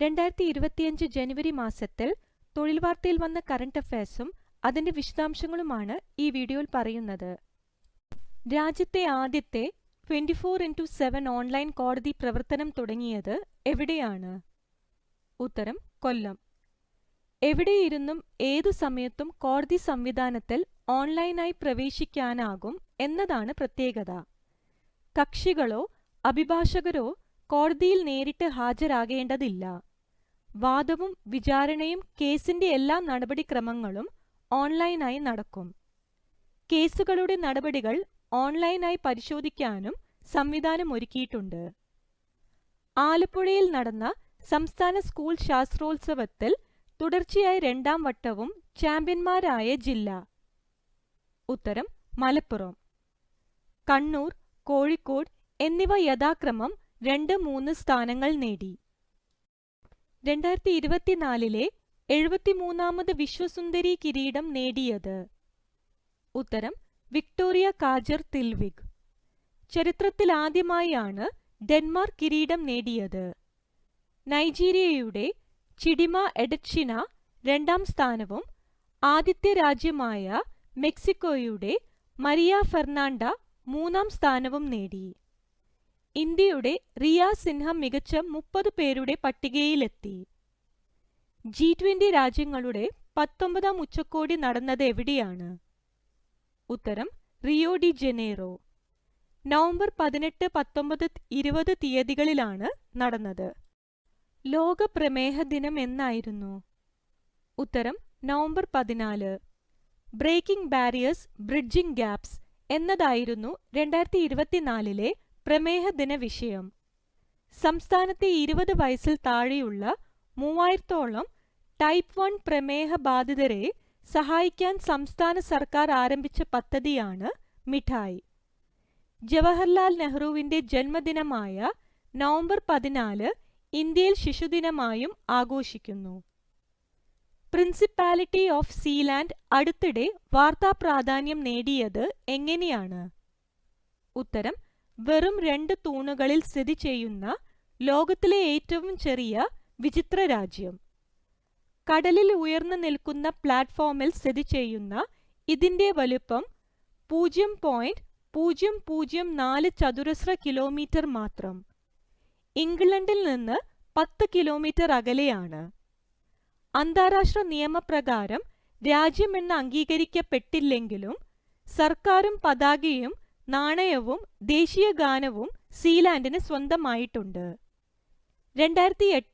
2025 ജനുവരി മാസത്തിൽ തൊഴിൽ വാർത്തയിൽ വന്ന കറന്റ് അഫയേഴ്സും അതിന്റെ വിശദാംശങ്ങളുമാണ് ഈ വീഡിയോയിൽ പറയുന്നത്. രാജ്യത്തെ ആദ്യത്തെ 24x7 ഓൺലൈൻ കോടതി പ്രവർത്തനം തുടങ്ങിയത് എവിടെയാണ്? ഉത്തരം കൊല്ലം. എവിടെയിരുന്നും ഏതു സമയത്തും കോടതി സംവിധാനത്തിൽ ഓൺലൈനായി പ്രവേശിക്കാനാകും എന്നതാണ് പ്രത്യേകത. കക്ഷികളോ അഭിഭാഷകരോ കോടതിയിൽ നേരിട്ട് ഹാജരാകേണ്ടതില്ല. വാദവും വിചാരണയും കേസിന്റെ എല്ലാ നടപടിക്രമങ്ങളും ഓൺലൈനായി നടക്കും. കേസുകളുടെ നടപടികൾ ഓൺലൈനായി പരിശോധിക്കാനും സംവിധാനം ഒരുക്കിയിട്ടുണ്ട്. ആലപ്പുഴയിൽ നടന്ന സംസ്ഥാന സ്കൂൾ ശാസ്ത്രോത്സവത്തിൽ തുടർച്ചയായ 2ാം വട്ടവും ചാമ്പ്യന്മാരായ ജില്ല. ഉത്തരം മലപ്പുറം. കണ്ണൂർ, കോഴിക്കോട് എന്നിവ യഥാക്രമം 2, 3 സ്ഥാനങ്ങൾ നേടി. 2024 73ാമത് വിശ്വസുന്ദരി കിരീടം നേടിയത്? ഉത്തരം വിക്ടോറിയ കാജർ തിൽവിഗ്. ചരിത്രത്തിലാദ്യമായാണ് ഡെൻമാർക്ക് കിരീടം നേടിയത്. നൈജീരിയയുടെ ചിഡിമ എഡറ്റ്ഷിന 2ാം സ്ഥാനവും ആതിഥ്യ രാജ്യമായ മെക്സിക്കോയുടെ മരിയ ഫെർണാണ്ട 3ാം സ്ഥാനവും നേടി. ഇന്ത്യയുടെ റിയ സിൻഹ മികച്ച 30 പേരുടെ പട്ടികയിലെത്തി. G20 രാജ്യങ്ങളുടെ 19ാം ഉച്ചകോടി നടന്നത് എവിടെയാണ്? ഉത്തരം റിയോ ഡി ജനീറോ. നവംബർ 18, 19, 20 തീയതികളിലാണ് നടന്നത്. ലോക പ്രമേഹ ദിനം എന്നായിരുന്നു? ഉത്തരം November 14. Breaking barriers, bridging gaps എന്നതായിരുന്നു 2024 പ്രമേഹ ദിന വിഷയം. സംസ്ഥാനത്തെ 20 വയസ്സിൽ താഴെയുള്ള 3000ഓളം ടൈപ്പ് 1 പ്രമേഹ ബാധിതരെ സഹായിക്കാൻ സംസ്ഥാന സർക്കാർ ആരംഭിച്ച പദ്ധതിയാണ് മിഠായി. ജവഹർലാൽ നെഹ്റുവിന്റെ ജന്മദിനമായ നവംബർ 14 ഇന്ത്യയിൽ ശിശുദിനമായും ആഘോഷിക്കുന്നു. പ്രിൻസിപ്പാലിറ്റി ഓഫ് സീലാൻഡ് അടുത്തിടെ വാർത്താ പ്രാധാന്യം നേടിയത് എങ്ങനെയാണ്? ഉത്തരം വെറും 2 തൂണുകളിൽ സ്ഥിതി ചെയ്യുന്ന ലോകത്തിലെ ഏറ്റവും ചെറിയ വിചിത്ര രാജ്യം. കടലിൽ ഉയർന്നു നിൽക്കുന്ന പ്ലാറ്റ്ഫോമിൽ സ്ഥിതി ചെയ്യുന്ന ഇതിന്റെ വലുപ്പം 0.004 ചതുരശ്ര കിലോമീറ്റർ മാത്രം. ഇംഗ്ലണ്ടിൽ നിന്ന് 10 കിലോമീറ്റർ അകലെയാണ്. അന്താരാഷ്ട്ര നിയമപ്രകാരം രാജ്യമെന്ന് അംഗീകരിക്കപ്പെട്ടില്ലെങ്കിലും സർക്കാരും പതാകയും നാണയവും ദേശീയ ഗാനവും സീലാൻഡിന് സ്വന്തമായിട്ടുണ്ട്. 2008